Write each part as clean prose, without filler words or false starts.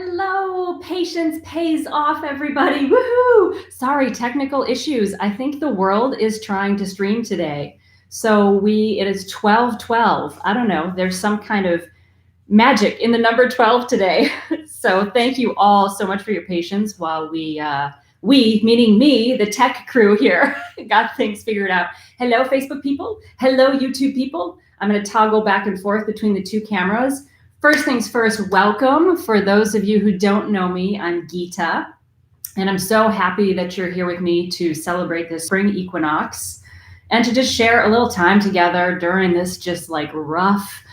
Hello, patience pays off, everybody. Woohoo! Sorry, technical issues. I think the world is trying to stream today. So it is 12:12. I don't know. There's some kind of magic in the number 12 today. So thank you all so much for your patience while we, meaning me, the tech crew here, got things figured out. Hello, Facebook people. Hello, YouTube people. I'm going to toggle back and forth between the two cameras. First things first, welcome. For those of you who don't know me, I'm Geeta, and I'm so happy that you're here with me to celebrate this spring equinox and to just share a little time together during this just like rough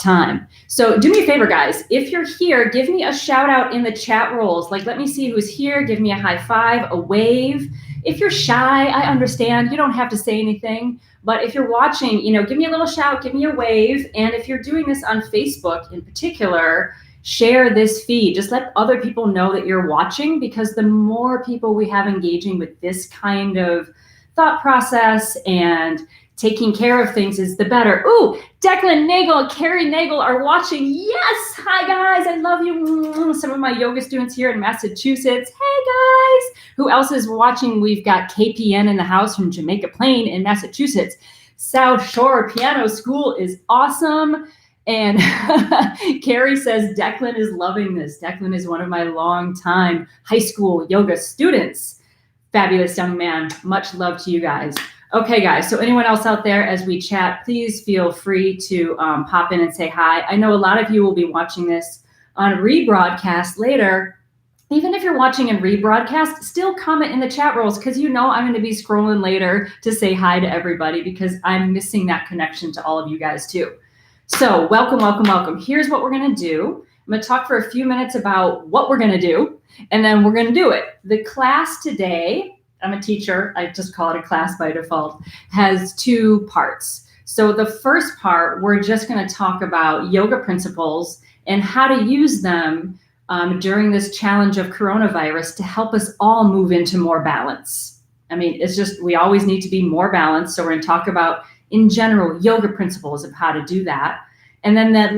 time. So do me a favor, guys. If you're here, give me a shout out in the chat rolls. Like, let me see who's here. Give me a high five, a wave. If you're shy, I understand. You don't have to say anything. But if you're watching, give me a little shout, give me a wave. And if you're doing this on Facebook in particular, share this feed. Just let other people know that you're watching, because the more people we have engaging with this kind of thought process and taking care of things is the better. Ooh, Declan Nagel and Carrie Nagel are watching. Yes. Hi, guys. I love you. Some of my yoga students here in Massachusetts. Hey, guys. Who else is watching? We've got KPN in the house from Jamaica Plain in Massachusetts. South Shore Piano School is awesome. And Carrie says Declan is loving this. Declan is one of my longtime high school yoga students. Fabulous young man. Much love to you guys. Okay, guys, so anyone else out there as we chat, please feel free to pop in and say hi. I know a lot of you will be watching this on rebroadcast later. Even if you're watching in rebroadcast, still comment in the chat rolls, because I'm going to be scrolling later to say hi to everybody, because I'm missing that connection to all of you guys too. So welcome, welcome, welcome. Here's what we're going to do. I'm going to talk for a few minutes about what we're going to do, and then we're going to do it. The class today, I'm a teacher, I just call it a class by default, has two parts. So the first part, we're just going to talk about yoga principles and how to use them during this challenge of coronavirus to help us all move into more balance. I mean, it's just, we always need to be more balanced. So we're going to talk about, in general, yoga principles of how to do that. And then that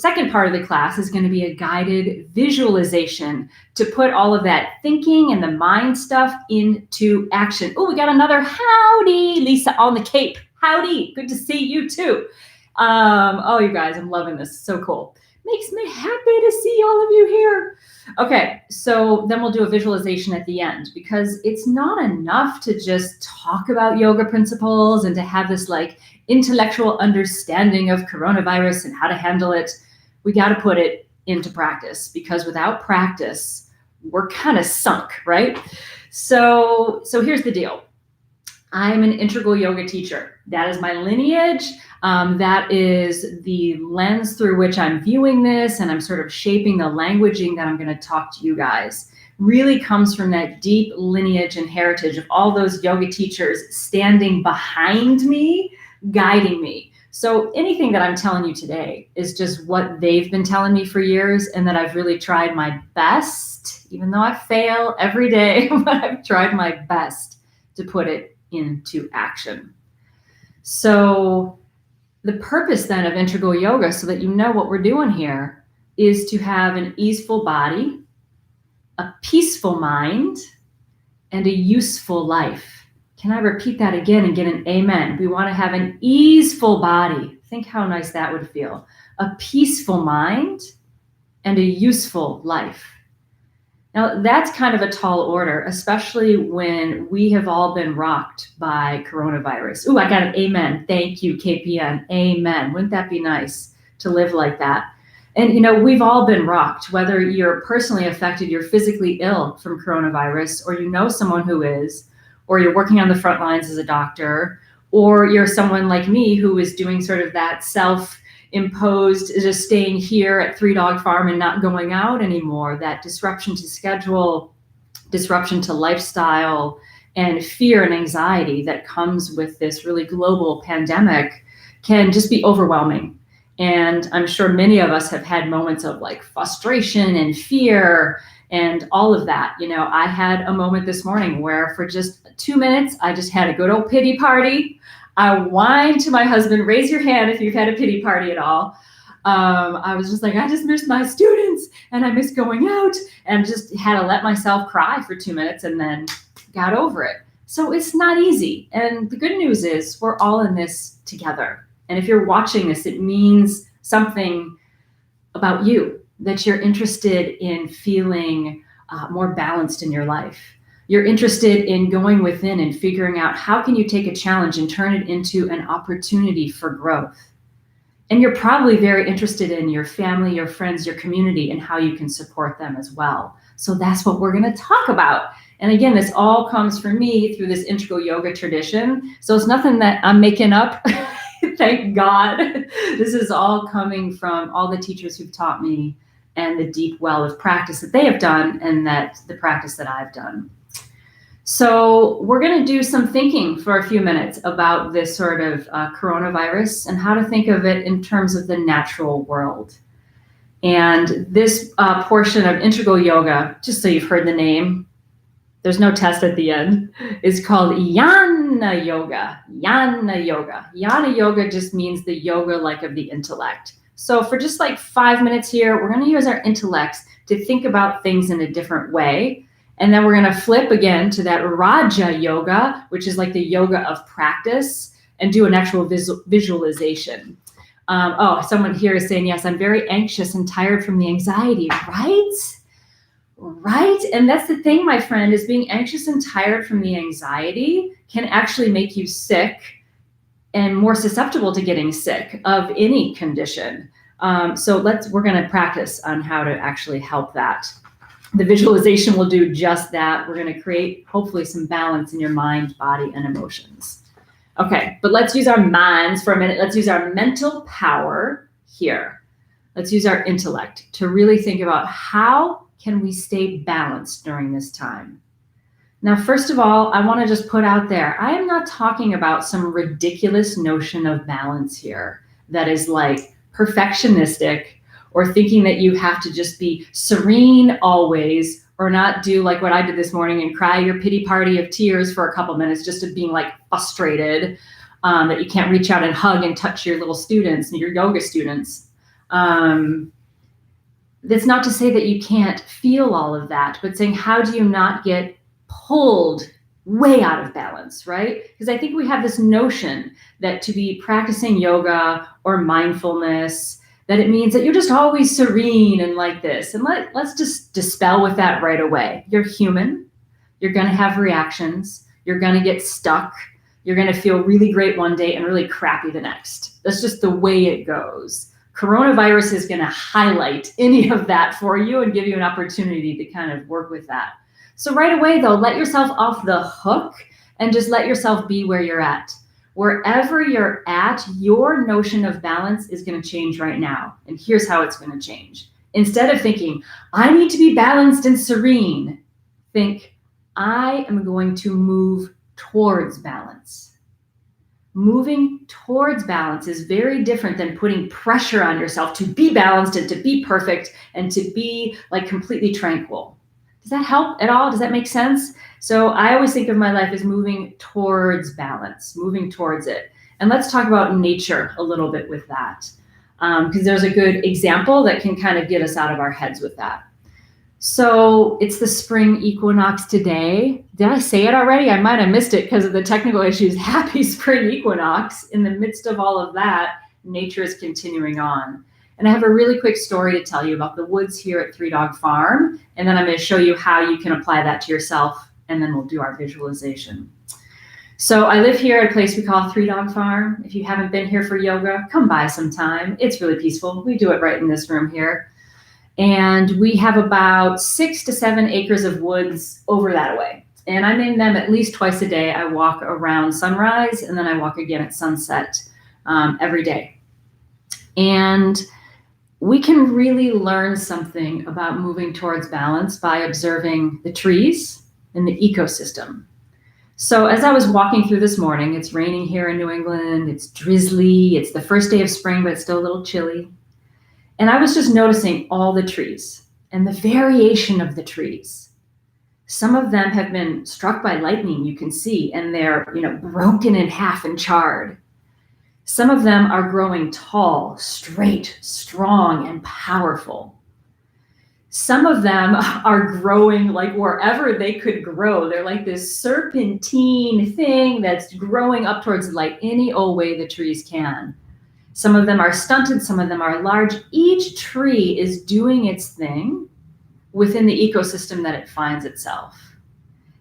second part of the class is going to be a guided visualization to put all of that thinking and the mind stuff into action. Oh, we got another howdy, Lisa on the Cape. Howdy, good to see you too. Oh, you guys, I'm loving this. So cool. Makes me happy to see all of you here. Okay, so then we'll do a visualization at the end, because it's not enough to just talk about yoga principles and to have this like intellectual understanding of coronavirus and how to handle it. We got to put it into practice, because without practice, we're kind of sunk, right? So here's the deal. I'm an integral yoga teacher. That is my lineage. That is the lens through which I'm viewing this, and I'm sort of shaping the languaging that I'm going to talk to you guys. Really comes from that deep lineage and heritage of all those yoga teachers standing behind me, guiding me. So anything that I'm telling you today is just what they've been telling me for years, and that I've really tried my best, even though I fail every day, but I've tried my best to put it into action. So the purpose then of integral yoga, so that you know what we're doing here, is to have an easeful body, a peaceful mind, and a useful life. Can I repeat that again and get an amen? We want to have an easeful body. Think how nice that would feel. A peaceful mind and a useful life. Now, that's kind of a tall order, especially when we have all been rocked by coronavirus. Ooh, I got an amen. Thank you, KPN. Amen. Wouldn't that be nice to live like that? And, we've all been rocked, whether you're personally affected, you're physically ill from coronavirus, or you know someone who is, or you're working on the front lines as a doctor, or you're someone like me who is doing sort of that self-imposed, just staying here at Three Dog Farm and not going out anymore, that disruption to schedule, disruption to lifestyle, and fear and anxiety that comes with this really global pandemic can just be overwhelming. And I'm sure many of us have had moments of like frustration and fear and all of that. I had a moment this morning where for just 2 minutes, I just had a good old pity party. I whined to my husband, raise your hand if you've had a pity party at all. I was just like, I just miss my students and I miss going out, and just had to let myself cry for 2 minutes and then got over it. So it's not easy. And the good news is we're all in this together. And if you're watching this, it means something about you, that you're interested in feeling more balanced in your life. You're interested in going within and figuring out how can you take a challenge and turn it into an opportunity for growth. And you're probably very interested in your family, your friends, your community, and how you can support them as well. So that's what we're going to talk about. And again, this all comes from me through this integral yoga tradition. So it's nothing that I'm making up. Thank God. This is all coming from all the teachers who've taught me and the deep well of practice that they have done and that the practice that I've done. So we're going to do some thinking for a few minutes about this sort of coronavirus and how to think of it in terms of the natural world. And this portion of integral yoga, just so you've heard the name, there's no test at the end, is called Jana Yoga. Jana Yoga. Jana Yoga just means the yoga like of the intellect. So for just like 5 minutes here, we're going to use our intellects to think about things in a different way. And then we're going to flip again to that Raja Yoga, which is like the yoga of practice, and do an actual visualization. Someone here is saying, yes, I'm very anxious and tired from the anxiety, right? Right. And that's the thing, my friend, is being anxious and tired from the anxiety can actually make you sick and more susceptible to getting sick of any condition. So we're going to practice on how to actually help that. The visualization will do just that. We're going to create, hopefully, some balance in your mind, body, and emotions. Okay, but let's use our minds for a minute. Let's use our mental power here. Let's use our intellect to really think about how can we stay balanced during this time. Now, first of all, I want to just put out there, I am not talking about some ridiculous notion of balance here that is like perfectionistic, or thinking that you have to just be serene always, or not do like what I did this morning and cry your pity party of tears for a couple minutes just of being like frustrated that you can't reach out and hug and touch your little students and your yoga students. That's not to say that you can't feel all of that, but saying how do you not get pulled way out of balance, right? Because I think we have this notion that to be practicing yoga or mindfulness, that it means that you're just always serene and like this. And let's just dispel with that right away. You're human. You're going to have reactions. You're going to get stuck. You're going to feel really great one day and really crappy the next. That's just the way it goes. Coronavirus is going to highlight any of that for you and give you an opportunity to kind of work with that. So right away, though, let yourself off the hook and just let yourself be where you're at. Wherever you're at, your notion of balance is going to change right now. And here's how it's going to change. Instead of thinking, I need to be balanced and serene, think, I am going to move towards balance. Moving towards balance is very different than putting pressure on yourself to be balanced and to be perfect and to be like completely tranquil. Does that help at all? Does that make sense? So I always think of my life as moving towards balance, moving towards it. And let's talk about nature a little bit with that, because there's a good example that can kind of get us out of our heads with that. So it's the spring equinox today. Did I say it already? I might have missed it because of the technical issues. Happy spring equinox. In the midst of all of that, nature is continuing on. And I have a really quick story to tell you about the woods here at Three Dog Farm. And then I'm going to show you how you can apply that to yourself. And then we'll do our visualization. So I live here at a place we call Three Dog Farm. If you haven't been here for yoga, come by sometime. It's really peaceful. We do it right in this room here. And we have about 6 to 7 acres of woods over that way. And I'm in them at least twice a day. I walk around sunrise and then I walk again at sunset every day. And we can really learn something about moving towards balance by observing the trees and the ecosystem. So as I was walking through this morning, it's raining here in New England, it's drizzly, it's the first day of spring, but it's still a little chilly. And I was just noticing all the trees and the variation of the trees. Some of them have been struck by lightning, you can see, and they're, broken in half and charred. Some of them are growing tall, straight, strong, and powerful. Some of them are growing like wherever they could grow. They're like this serpentine thing that's growing up towards the light any old way the trees can. Some of them are stunted, some of them are large. Each tree is doing its thing within the ecosystem that it finds itself.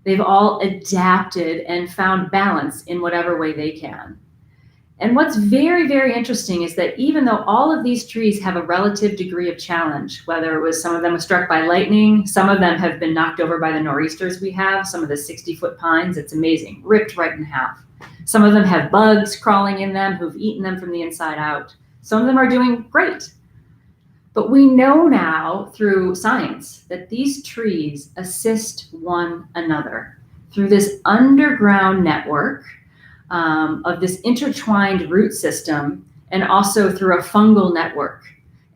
They've all adapted and found balance in whatever way they can. And what's very, very interesting is that even though all of these trees have a relative degree of challenge, whether it was some of them were struck by lightning, some of them have been knocked over by the nor'easters we have, some of the 60-foot pines, it's amazing, ripped right in half. Some of them have bugs crawling in them who've eaten them from the inside out. Some of them are doing great. But we know now through science that these trees assist one another through this underground network of this intertwined root system, and also through a fungal network.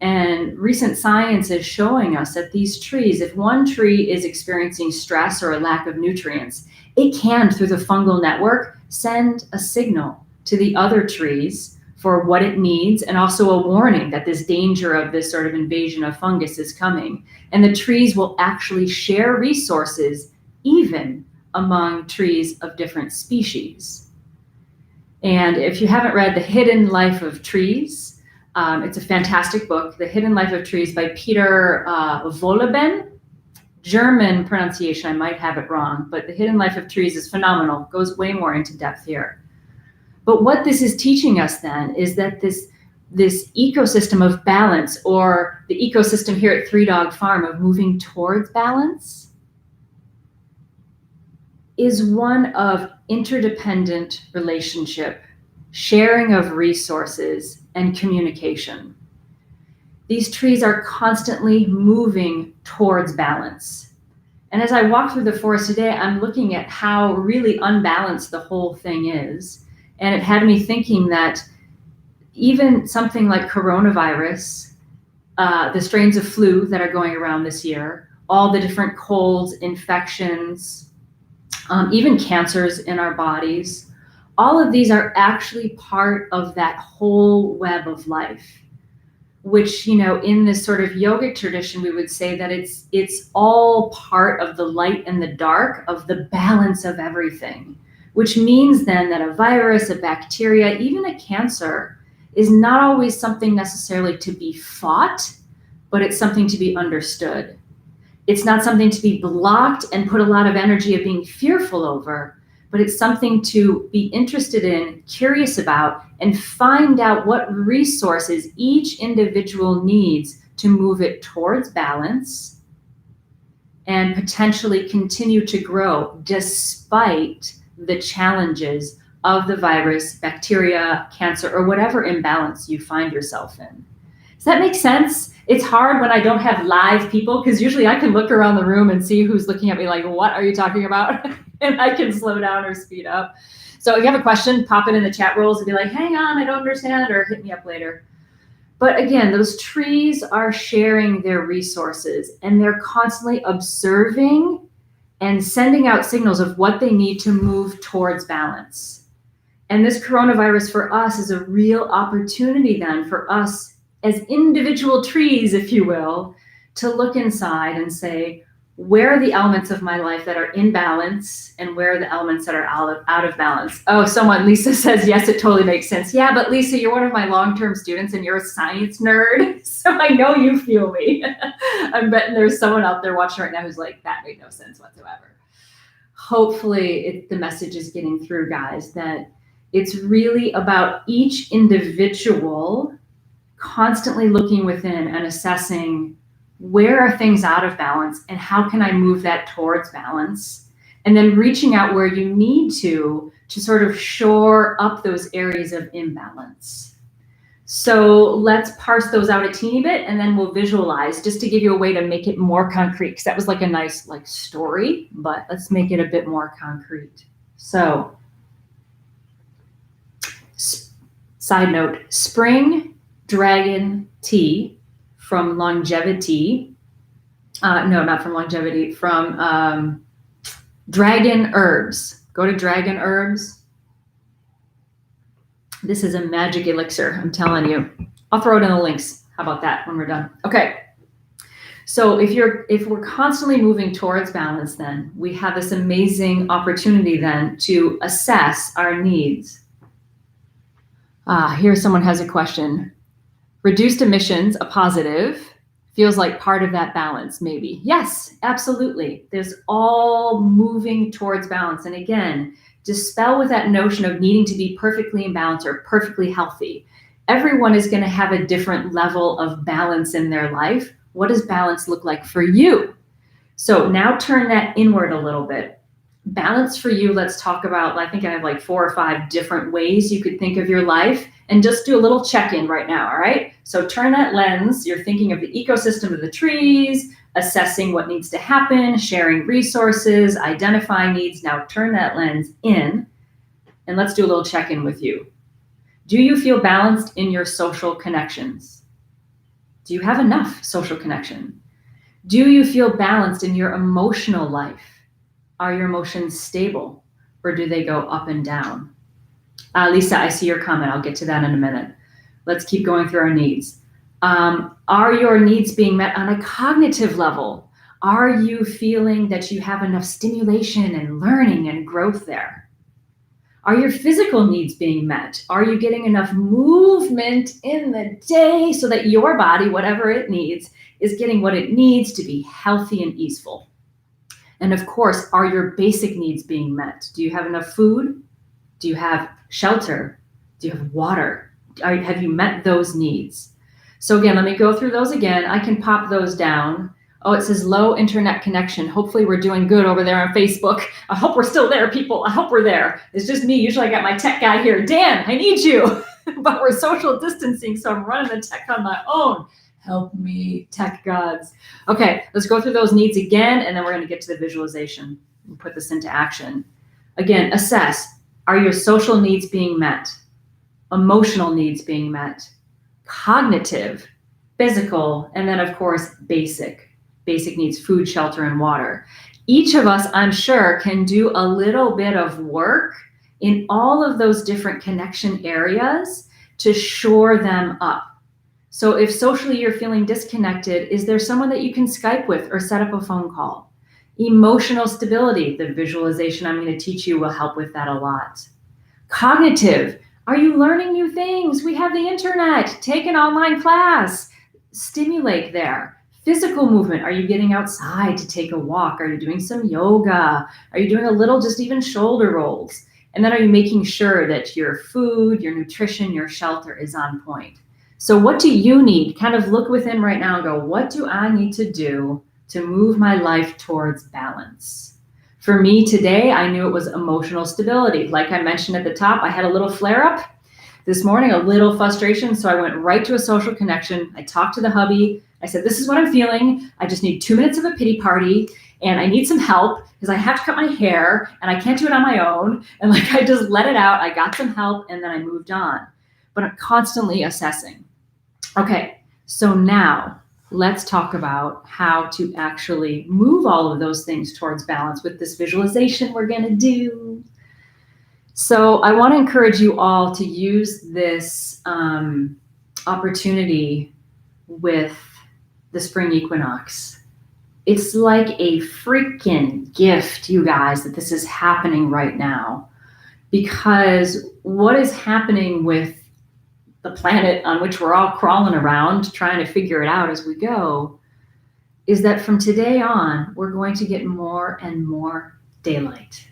And recent science is showing us that these trees, if one tree is experiencing stress or a lack of nutrients, it can, through the fungal network, send a signal to the other trees for what it needs, and also a warning that this danger of this sort of invasion of fungus is coming. And the trees will actually share resources even among trees of different species. And if you haven't read The Hidden Life of Trees, it's a fantastic book, The Hidden Life of Trees by Peter Wolleben. German pronunciation, I might have it wrong, but The Hidden Life of Trees is phenomenal, goes way more into depth here. But what this is teaching us then is that this ecosystem of balance, or the ecosystem here at Three Dog Farm of moving towards balance, is one of interdependent relationship, sharing of resources, and communication. These trees are constantly moving towards balance. And as I walk through the forest today, I'm looking at how really unbalanced the whole thing is. And it had me thinking that even something like coronavirus, the strains of flu that are going around this year, all the different colds, infections, even cancers in our bodies, all of these are actually part of that whole web of life, which, in this sort of yogic tradition, we would say that it's all part of the light and the dark of the balance of everything, which means then that a virus, a bacteria, even a cancer is not always something necessarily to be fought, but it's something to be understood. It's not something to be blocked and put a lot of energy of being fearful over, but it's something to be interested in, curious about, and find out what resources each individual needs to move it towards balance and potentially continue to grow despite the challenges of the virus, bacteria, cancer, or whatever imbalance you find yourself in. Does that make sense? It's hard when I don't have live people, because usually I can look around the room and see who's looking at me like, what are you talking about? And I can slow down or speed up. So if you have a question, pop it in the chat rolls and be like, hang on, I don't understand, or hit me up later. But again, those trees are sharing their resources, and they're constantly observing and sending out signals of what they need to move towards balance. And this coronavirus for us is a real opportunity then for us as individual trees, if you will, to look inside and say, where are the elements of my life that are in balance, and where are the elements that are out of balance? Oh, Lisa says, yes, it totally makes sense. Yeah, but Lisa, you're one of my long-term students and you're a science nerd, so I know you feel me. I'm betting there's someone out there watching right now who's like, that made no sense whatsoever. Hopefully the message is getting through, guys, that it's really about each individual constantly looking within and assessing, where are things out of balance and how can I move that towards balance? And then reaching out where you need to sort of shore up those areas of imbalance. So let's parse those out a teeny bit, and then we'll visualize, just to give you a way to make it more concrete, because that was like a nice story, but let's make it a bit more concrete. So side note, spring dragon tea from longevity, no, not from longevity, from Dragon Herbs. Go to Dragon Herbs. This is a magic elixir, I'm telling you. I'll throw it in the links. How about that when we're done? Okay. So if we're constantly moving towards balance, then we have this amazing opportunity then to assess our needs. Here someone has a question. Reduced emissions, a positive, feels like part of that balance, maybe. Yes, absolutely. There's all moving towards balance. And again, dispel with that notion of needing to be perfectly in balance or perfectly healthy. Everyone is going to have a different level of balance in their life. What does balance look like for you? So now turn that inward a little bit. Balance for you, let's talk about, I think I have like 4 or 5 different ways you could think of your life, and just do a little check-in right now, all right? So turn that lens, you're thinking of the ecosystem of the trees, assessing what needs to happen, sharing resources, identifying needs. Now turn that lens in, and let's do a little check-in with you. Do you feel balanced in your social connections? Do you have enough social connection? Do you feel balanced in your emotional life? Are your emotions stable, or do they go up and down? Lisa, I see your comment. I'll get to that in a minute. Let's keep going through our needs. Are your needs being met on a cognitive level? Are you feeling that you have enough stimulation and learning and growth there? Are your physical needs being met? Are you getting enough movement in the day so that your body, whatever it needs, is getting what it needs to be healthy and easeful? And of course, are your basic needs being met? Do you have enough food? Do you have shelter? Do you have water? Have you met those needs? So again, let me go through those again. I can pop those down. Oh, it says low internet connection. Hopefully we're doing good over there on Facebook. I hope we're still there, people. I hope we're there. It's just me. Usually I got my tech guy here. Dan, I need you. But we're social distancing, so I'm running the tech on my own. Help me, tech gods. Okay, let's go through those needs again, and then we're going to get to the visualization and put this into action. Again, assess. Are your social needs being met? Emotional needs being met? Cognitive, physical, and then, of course, basic needs, food, shelter, and water. Each of us, I'm sure, can do a little bit of work in all of those different connection areas to shore them up. So if socially you're feeling disconnected, is there someone that you can Skype with or set up a phone call? Emotional stability, the visualization I'm going to teach you will help with that a lot. Cognitive, are you learning new things? We have the internet. Take an online class. Stimulate there. Physical movement, are you getting outside to take a walk? Are you doing some yoga? Are you doing a little, just even shoulder rolls? And then are you making sure that your food, your nutrition, your shelter is on point? So what do you need? Kind of look within right now and go, what do I need to do to move my life towards balance? For me today, I knew it was emotional stability. Like I mentioned at the top, I had a little flare up this morning, a little frustration. So I went right to a social connection. I talked to the hubby. I said, this is what I'm feeling. I just need 2 minutes of a pity party, and I need some help because I have to cut my hair and I can't do it on my own. And like, I just let it out. I got some help and then I moved on. But I'm constantly assessing. Okay, so now let's talk about how to actually move all of those things towards balance with this visualization we're going to do. So I want to encourage you all to use this opportunity with the Spring Equinox. It's like a freaking gift, you guys, that this is happening right now. Because what is happening with the planet on which we're all crawling around trying to figure it out as we go is that from today on, we're going to get more and more daylight.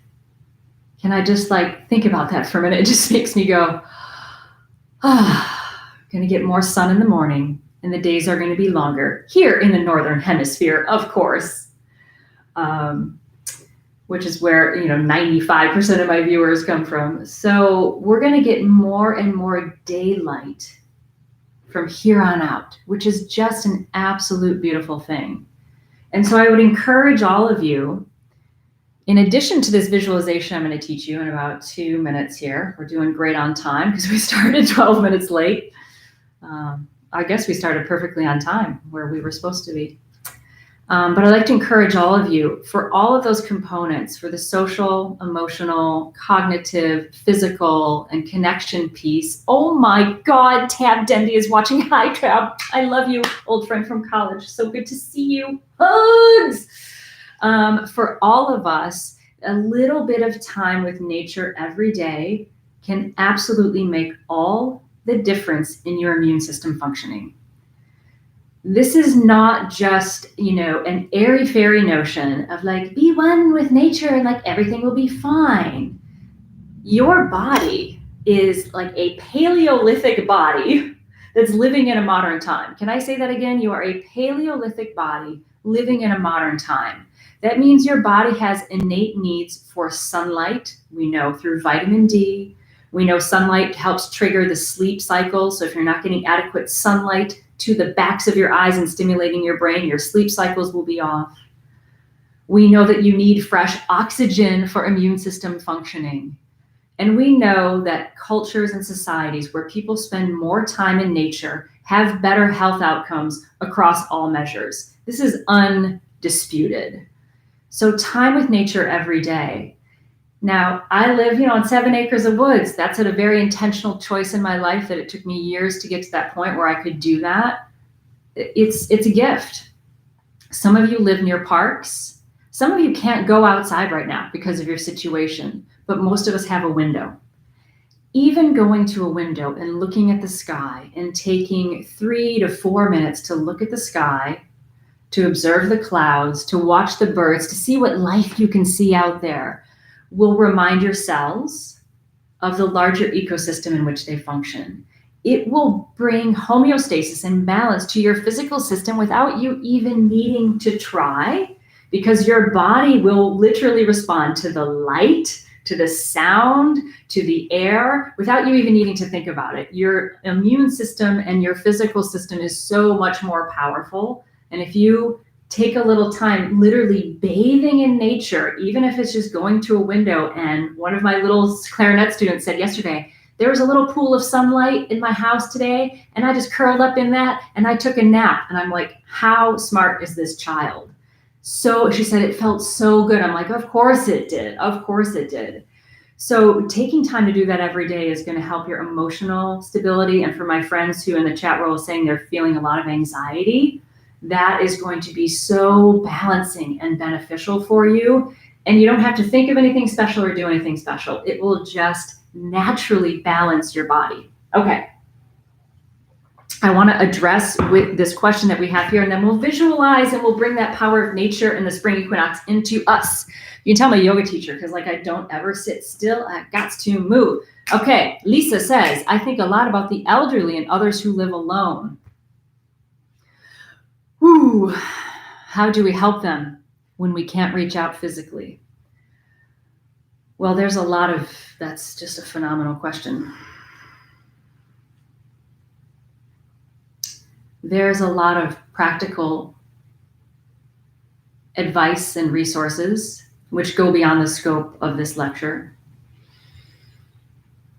Can I just think about that for a minute? It just makes me go, going to get more sun in the morning and the days are going to be longer here in the Northern Hemisphere, of course, which is where 95% of my viewers come from. So we're going to get more and more daylight from here on out, which is just an absolute beautiful thing. And so I would encourage all of you, in addition to this visualization I'm going to teach you in about 2 minutes here, we're doing great on time because we started 12 minutes late. I guess we started perfectly on time where we were supposed to be. But I'd like to encourage all of you, for all of those components, for the social, emotional, cognitive, physical, and connection piece. Oh my God, Tab Dendy is watching. Hi, Tab. I love you, old friend from college. So good to see you. Hugs! For all of us, a little bit of time with nature every day can absolutely make all the difference in your immune system functioning. This is not just, an airy-fairy notion of like, be one with nature and like everything will be fine. Your body is like a Paleolithic body that's living in a modern time. Can I say that again? You are a Paleolithic body living in a modern time. That means your body has innate needs for sunlight. We know through vitamin D. We know sunlight helps trigger the sleep cycle. So if you're not getting adequate sunlight to the backs of your eyes and stimulating your brain, your sleep cycles will be off. We know that you need fresh oxygen for immune system functioning. And we know that cultures and societies where people spend more time in nature have better health outcomes across all measures. This is undisputed. So time with nature every day. Now, I live, on 7 acres of woods. That's a very intentional choice in my life that it took me years to get to that point where I could do that. It's a gift. Some of you live near parks. Some of you can't go outside right now because of your situation, but most of us have a window. Even going to a window and looking at the sky and taking 3 to 4 minutes to look at the sky, to observe the clouds, to watch the birds, to see what life you can see out there, will remind your cells of the larger ecosystem in which they function. It will bring homeostasis and balance to your physical system without you even needing to try, because your body will literally respond to the light, to the sound, to the air, without you even needing to think about it. Your immune system and your physical system is so much more powerful. And if you take a little time literally bathing in nature, even if it's just going to a window. And one of my little clarinet students said yesterday, there was a little pool of sunlight in my house today, and I just curled up in that and I took a nap. And I'm like, how smart is this child? So she said, it felt so good. I'm like, of course it did. Of course it did. So taking time to do that every day is going to help your emotional stability. And for my friends who in the chat were saying they're feeling a lot of anxiety, that is going to be so balancing and beneficial for you. And you don't have to think of anything special or do anything special. It will just naturally balance your body. Okay. I want to address with this question that we have here, and then we'll visualize and we'll bring that power of nature and the spring equinox into us. You can tell I'm a yoga teacher because I don't ever sit still. I've got to move. Okay. Lisa says, I think a lot about the elderly and others who live alone. Ooh, how do we help them when we can't reach out physically? Well, that's just a phenomenal question. There's a lot of practical advice and resources which go beyond the scope of this lecture.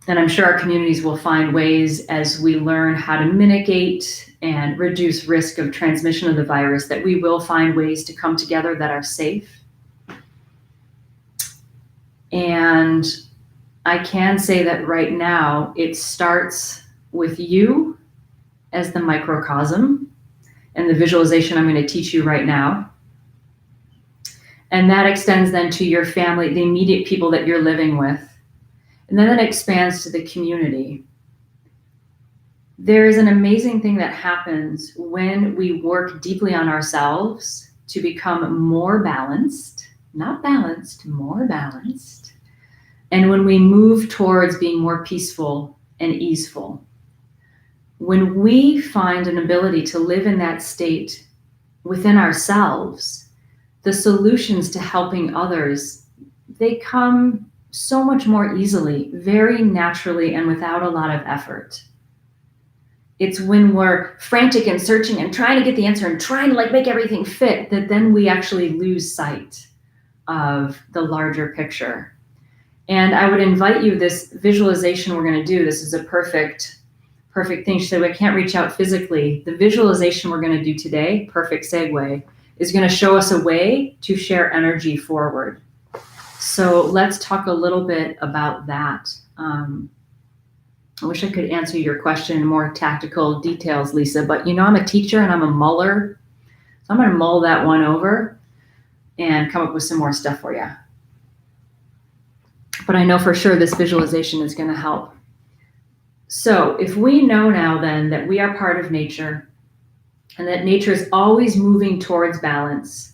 And I'm sure our communities will find ways as we learn how to mitigate and reduce risk of transmission of the virus, that we will find ways to come together that are safe. And I can say that right now, it starts with you as the microcosm and the visualization I'm going to teach you right now. And that extends then to your family, the immediate people that you're living with. And then it expands to the community. There is an amazing thing that happens when we work deeply on ourselves to become more balanced, not balanced, more balanced. And when we move towards being more peaceful and easeful. When we find an ability to live in that state within ourselves, the solutions to helping others, they come so much more easily, very naturally, and without a lot of effort. It's when we're frantic and searching and trying to get the answer and trying to make everything fit that then we actually lose sight of the larger picture. And I would invite you, this visualization we're going to do, this is a perfect thing. She said, I can't reach out physically. The visualization we're going to do today, perfect segue, is going to show us a way to share energy forward. So let's talk a little bit about that. I wish I could answer your question in more tactical details, Lisa, but I'm a teacher and I'm a muller. So I'm going to mull that one over and come up with some more stuff for you. But I know for sure this visualization is going to help. So if we know now then that we are part of nature and that nature is always moving towards balance,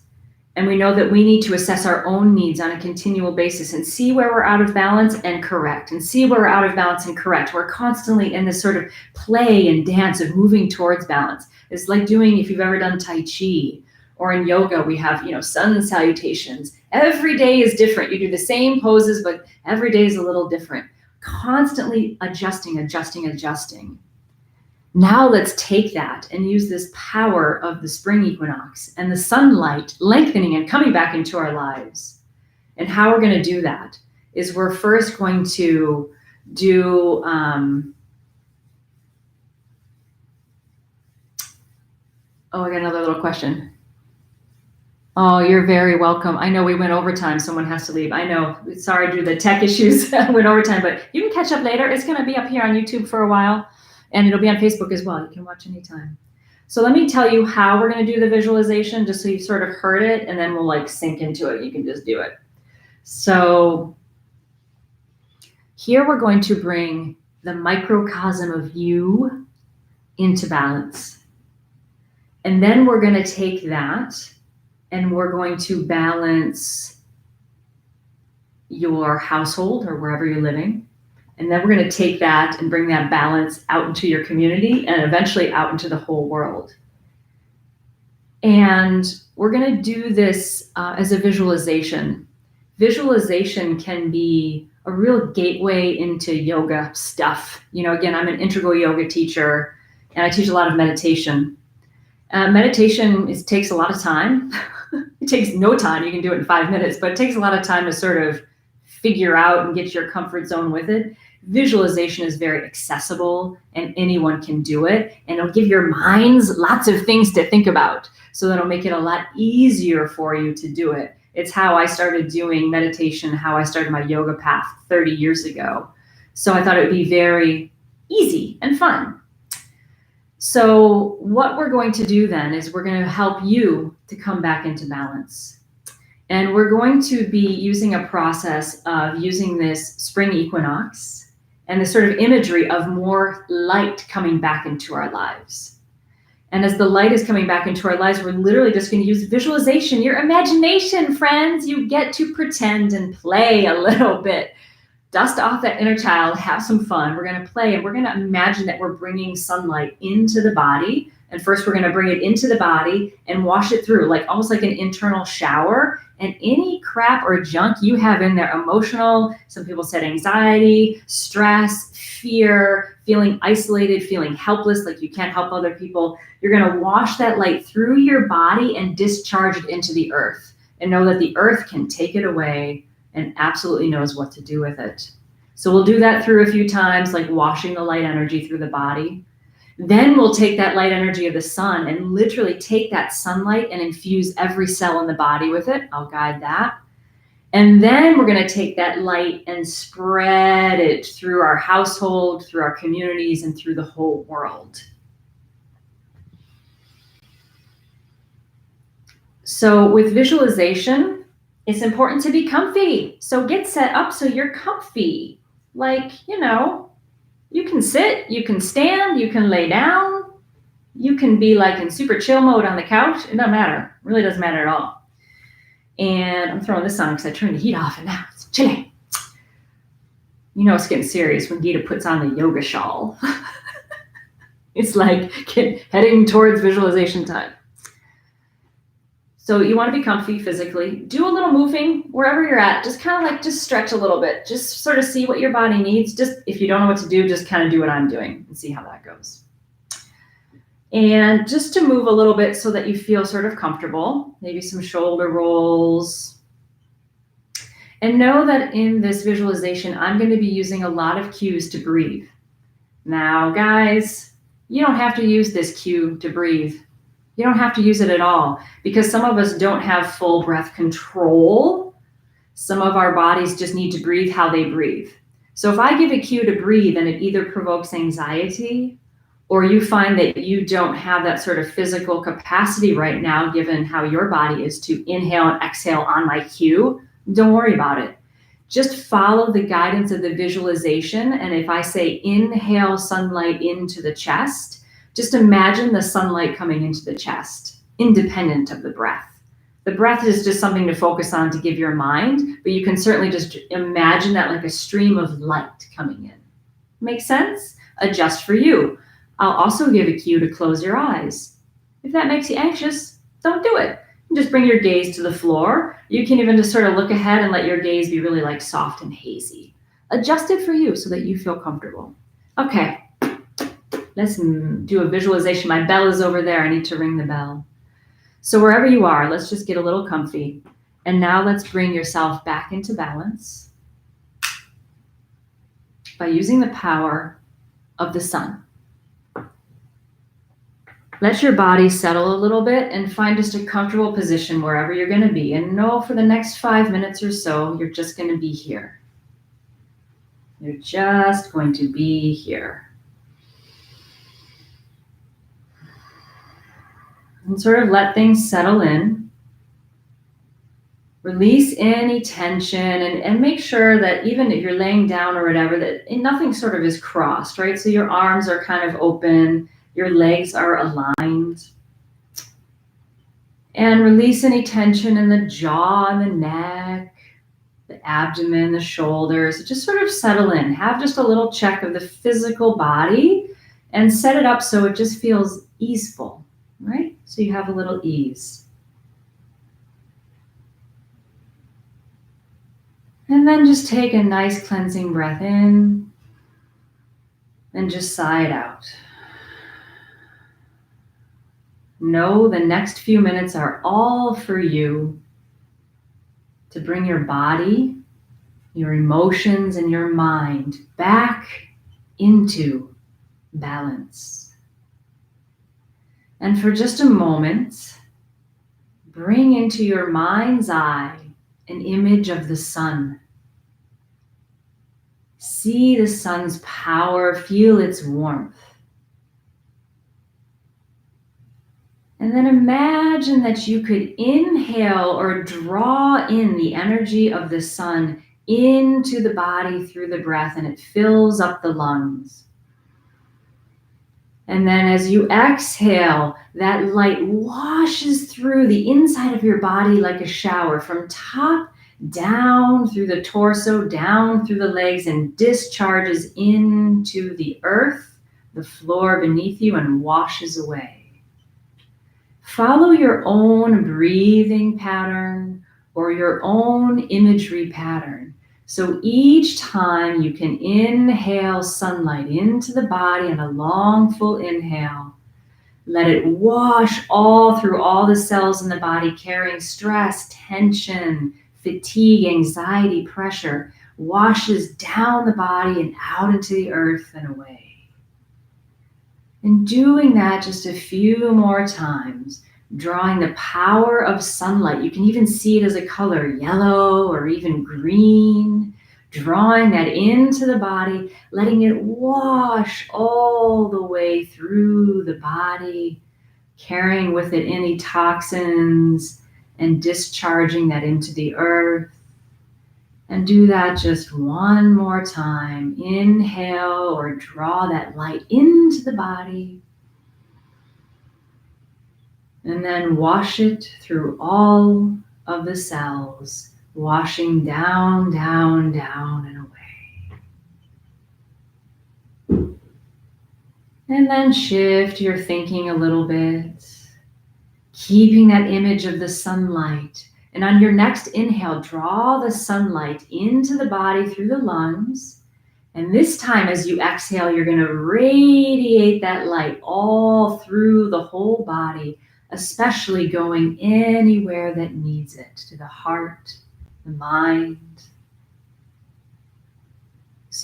and we know that we need to assess our own needs on a continual basis and see where we're out of balance and correct, and see where we're out of balance and correct. We're constantly in this sort of play and dance of moving towards balance. It's like doing, if you've ever done Tai Chi or in yoga, we have, sun salutations. Every day is different. You do the same poses, but every day is a little different. Constantly adjusting. Now let's take that and use this power of the spring equinox and the sunlight lengthening and coming back into our lives. And how we're going to do that is we're first going to do, I got another little question. Oh, you're very welcome. I know we went overtime. Someone has to leave. I know. Sorry due to the tech issues. Went overtime, but you can catch up later. It's going to be up here on YouTube for a while. And it'll be on Facebook as well. You can watch anytime. So let me tell you how we're going to do the visualization, just so you've sort of heard it, and then we'll sink into it. You can just do it. So here we're going to bring the microcosm of you into balance. And then we're going to take that and we're going to balance your household or wherever you're living. And then we're going to take that and bring that balance out into your community and eventually out into the whole world. And we're going to do this as a visualization. Visualization can be a real gateway into yoga stuff. Again, I'm an integral yoga teacher and I teach a lot of meditation. Meditation takes a lot of time. It takes no time. You can do it in 5 minutes, but it takes a lot of time to sort of figure out and get your comfort zone with it. Visualization is very accessible and anyone can do it. And it'll give your minds lots of things to think about. So that'll make it a lot easier for you to do it. It's how I started doing meditation, how I started my yoga path 30 years ago. So I thought it would be very easy and fun. So what we're going to do then is we're going to help you to come back into balance. And we're going to be using a process of using this spring equinox and the sort of imagery of more light coming back into our lives. And as the light is coming back into our lives, we're literally just going to use visualization, your imagination, friends. You get to pretend and play a little bit. Dust off that inner child, have some fun. We're going to play and we're going to imagine that we're bringing sunlight into the body. And first we're going to bring it into the body and wash it through, almost like an internal shower. And any crap or junk you have in there, emotional, some people said anxiety, stress, fear, feeling isolated, feeling helpless, like you can't help other people, you're going to wash that light through your body and discharge it into the earth. And know that the earth can take it away and absolutely knows what to do with it. So we'll do that through a few times, like washing the light energy through the body. Then we'll take that light energy of the sun and literally take that sunlight and infuse every cell in the body with it. I'll guide that. And then we're going to take that light and spread it through our household, through our communities, and through the whole world. So with visualization, it's important to be comfy. So get set up so you're comfy. You can sit, you can stand, you can lay down, you can be in super chill mode on the couch. It doesn't matter. It really doesn't matter at all. And I'm throwing this on because I turned the heat off and now it's chilly. It's getting serious when Gita puts on the yoga shawl. It's heading towards visualization time. So you want to be comfy physically. Do a little moving wherever you're at. Just kind of just stretch a little bit. Just sort of see what your body needs. Just if you don't know what to do, just kind of do what I'm doing and see how that goes. And just to move a little bit so that you feel sort of comfortable. Maybe some shoulder rolls. And know that in this visualization, I'm going to be using a lot of cues to breathe. Now, guys, you don't have to use this cue to breathe. You don't have to use it at all, because some of us don't have full breath control. Some of our bodies just need to breathe how they breathe. So if I give a cue to breathe and it either provokes anxiety, or you find that you don't have that sort of physical capacity right now, given how your body is to inhale and exhale on my cue, don't worry about it. Just follow the guidance of the visualization. And if I say inhale sunlight into the chest, just imagine the sunlight coming into the chest, independent of the breath. The breath is just something to focus on to give your mind, but you can certainly just imagine that like a stream of light coming in. Make sense? Adjust for you. I'll also give a cue to close your eyes. If that makes you anxious, don't do it. Just bring your gaze to the floor. You can even just sort of look ahead and let your gaze be really like soft and hazy. Adjust it for you so that you feel comfortable. Okay, let's do a visualization. My bell is over there. I need to ring the bell. So wherever you are, let's just get a little comfy. And now let's bring yourself back into balance by using the power of the sun. Let your body settle a little bit and find just a comfortable position wherever you're going to be. And know for the next 5 minutes or so, you're just going to be here. You're just going to be here. And sort of let things settle in. Release any tension and make sure that even if you're laying down or whatever, that nothing sort of is crossed, right? So your arms are kind of open, your legs are aligned. And release any tension in the jaw and the neck, the abdomen, the shoulders. Just sort of settle in. Have just a little check of the physical body and set it up so it just feels easeful, right? So you have a little ease. And then just take a nice cleansing breath in and just sigh it out. Know the next few minutes are all for you to bring your body, your emotions, and your mind back into balance. And for just a moment, bring into your mind's eye an image of the sun. See the sun's power, feel its warmth. And then imagine that you could inhale or draw in the energy of the sun into the body through the breath, and it fills up the lungs. And then as you exhale, that light washes through the inside of your body like a shower, from top down through the torso, down through the legs, and discharges into the earth, the floor beneath you, and washes away. Follow your own breathing pattern or your own imagery pattern. So each time you can inhale sunlight into the body and a long full inhale. Let it wash all through all the cells in the body, carrying stress, tension, fatigue, anxiety, pressure. Washes down the body and out into the earth and away. And doing that just a few more times, drawing the power of sunlight. You can even see it as a color, yellow or even green. Drawing that into the body, letting it wash all the way through the body, carrying with it any toxins and discharging that into the earth. And do that just one more time. Inhale or draw that light into the body. And then wash it through all of the cells, washing down, down, down, and away. And then shift your thinking a little bit, keeping that image of the sunlight. And on your next inhale, draw the sunlight into the body through the lungs. And this time, as you exhale, you're going to radiate that light all through the whole body, especially going anywhere that needs it, to the heart, the mind.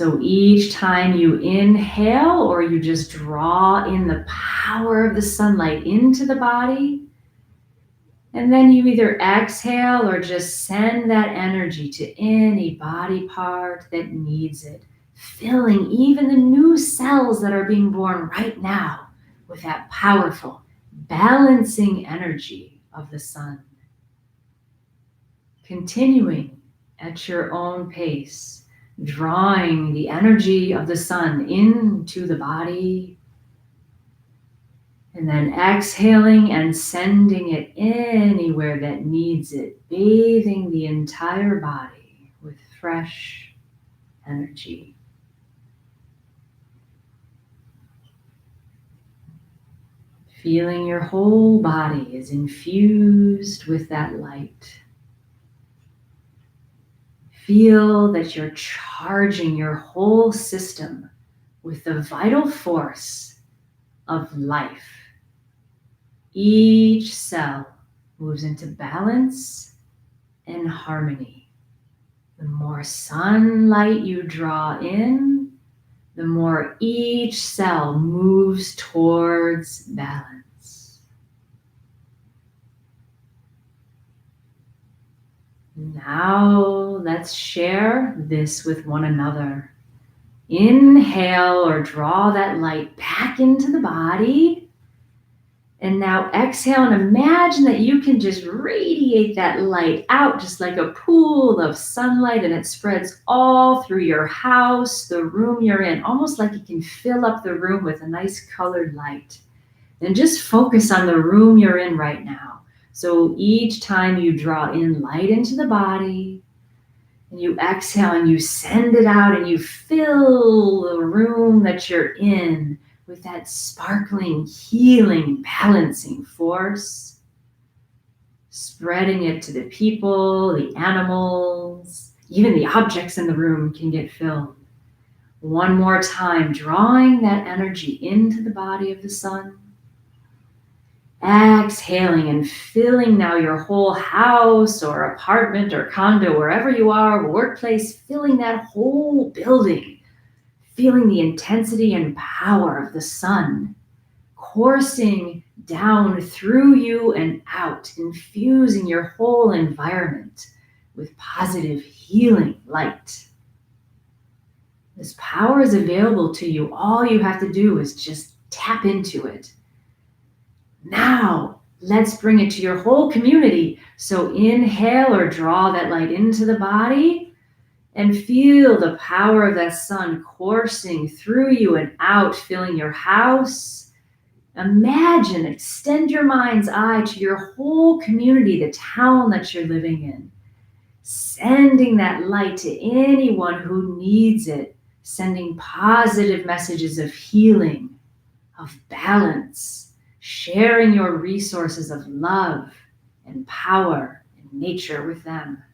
So each time you inhale or you just draw in the power of the sunlight into the body, and then you either exhale or just send that energy to any body part that needs it, filling even the new cells that are being born right now with that powerful, balancing energy of the sun. Continuing at your own pace, drawing the energy of the sun into the body, and then exhaling and sending it anywhere that needs it, bathing the entire body with fresh energy. Feeling your whole body is infused with that light. Feel that you're charging your whole system with the vital force of life. Each cell moves into balance and harmony. The more sunlight you draw in, the more each cell moves towards balance. Now let's share this with one another. Inhale or draw that light back into the body. And now exhale and imagine that you can just radiate that light out just like a pool of sunlight, and it spreads all through your house, the room you're in, almost like you can fill up the room with a nice colored light. And just focus on the room you're in right now. So each time you draw in light into the body, and you exhale and you send it out and you fill the room that you're in with that sparkling, healing, balancing force, spreading it to the people, the animals, even the objects in the room can get filled. One more time, drawing that energy into the body of the sun. Exhaling and filling now your whole house or apartment or condo, wherever you are, workplace, filling that whole building. Feeling the intensity and power of the sun coursing down through you and out, infusing your whole environment with positive healing light. This power is available to you. All you have to do is just tap into it. Now, let's bring it to your whole community. So inhale or draw that light into the body. And feel the power of that sun coursing through you and out, filling your house. Imagine, extend your mind's eye to your whole community, the town that you're living in. Sending that light to anyone who needs it. Sending positive messages of healing, of balance. Sharing your resources of love and power and nature with them.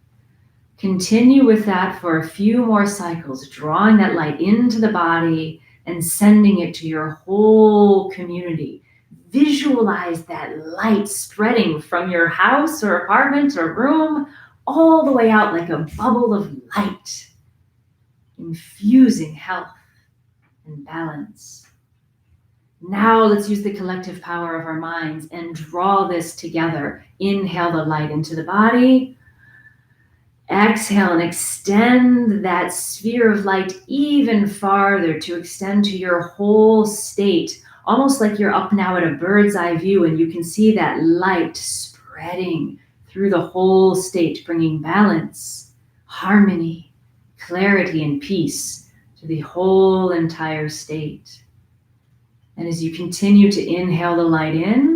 Continue with that for a few more cycles, drawing that light into the body and sending it to your whole community. Visualize that light spreading from your house or apartment or room all the way out like a bubble of light, infusing health and balance. Now let's use the collective power of our minds and draw this together. Inhale the light into the body. Exhale and extend that sphere of light even farther to extend to your whole state, almost like you're up now at a bird's eye view and you can see that light spreading through the whole state, bringing balance, harmony, clarity, and peace to the whole entire state. And as you continue to inhale the light in,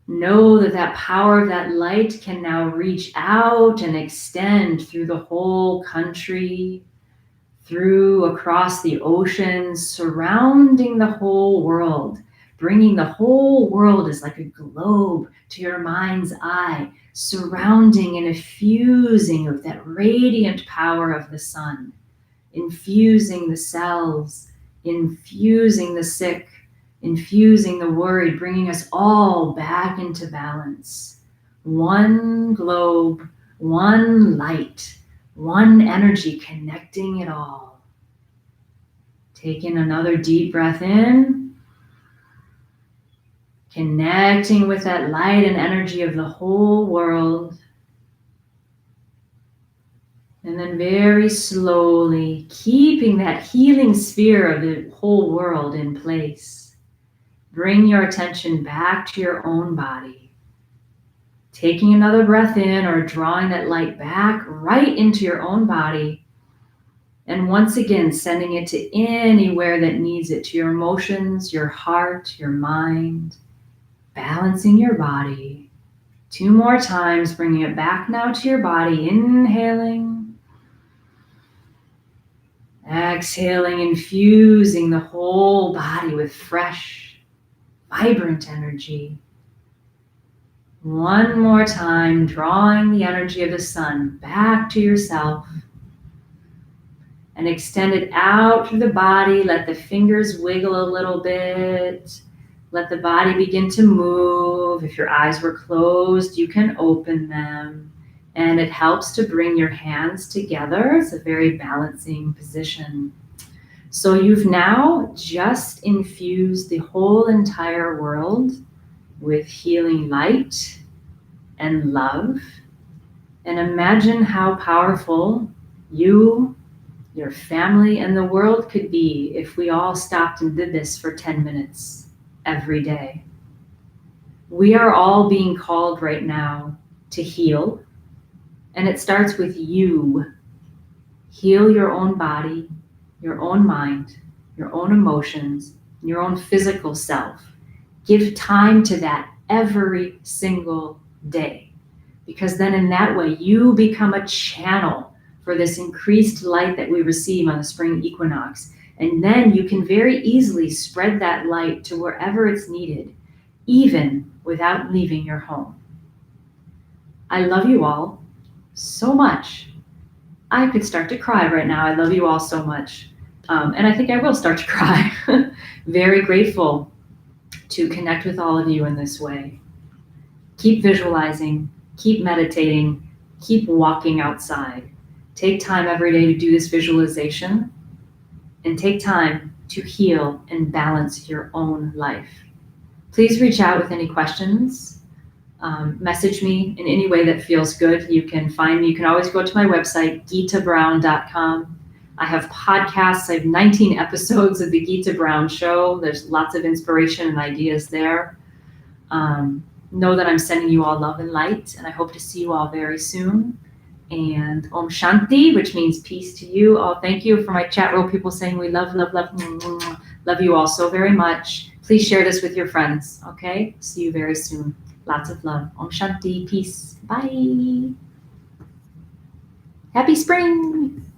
know that that power of that light can now reach out and extend through the whole country, through across the oceans, surrounding the whole world, bringing the whole world as like a globe to your mind's eye, surrounding and effusing with that radiant power of the sun, infusing the selves, infusing the sick, infusing the worried, bringing us all back into balance. One globe, one light, One energy connecting it all. Taking another deep breath in. Connecting with that light and energy of the whole world. And then very slowly, keeping that healing sphere of the whole world in place, bring your attention back to your own body. Taking another breath in or drawing that light back right into your own body. And once again, sending it to anywhere that needs it, to your emotions, your heart, your mind, balancing your body. 2 more times, bringing it back now to your body, inhaling. Exhaling, infusing the whole body with fresh, vibrant energy. One more time, drawing the energy of the sun back to yourself. And extend it out through the body. Let the fingers wiggle a little bit. Let the body begin to move. If your eyes were closed, you can open them. And it helps to bring your hands together. It's a very balancing position. So you've now just infused the whole entire world with healing light and love. And imagine how powerful you, your family, and the world could be if we all stopped and did this for 10 minutes every day. We are all being called right now to heal. And it starts with you. Heal your own body, your own mind, your own emotions, your own physical self. Give time to that every single day. Because then in that way, you become a channel for this increased light that we receive on the spring equinox. And then you can very easily spread that light to wherever it's needed, even without leaving your home. I love you all so much. I could start to cry right now. I love you all so much. And I think I will start to cry. Very grateful to connect with all of you in this way. Keep visualizing, keep meditating, keep walking outside. Take time every day to do this visualization and take time to heal and balance your own life. Please reach out with any questions. Message me in any way that feels good. You can find me. You can always go to my website, geetabrown.com. I have podcasts. I have 19 episodes of the Geeta Brown Show. There's lots of inspiration and ideas there. Know that I'm sending you all love and light, and I hope to see you all very soon. And Om Shanti, which means peace to you. Oh, thank you for my chat row people saying we love, love, love. Love you all so very much. Please share this with your friends, okay? See you very soon. Lots of love. Om Shanti. Peace. Bye. Happy spring.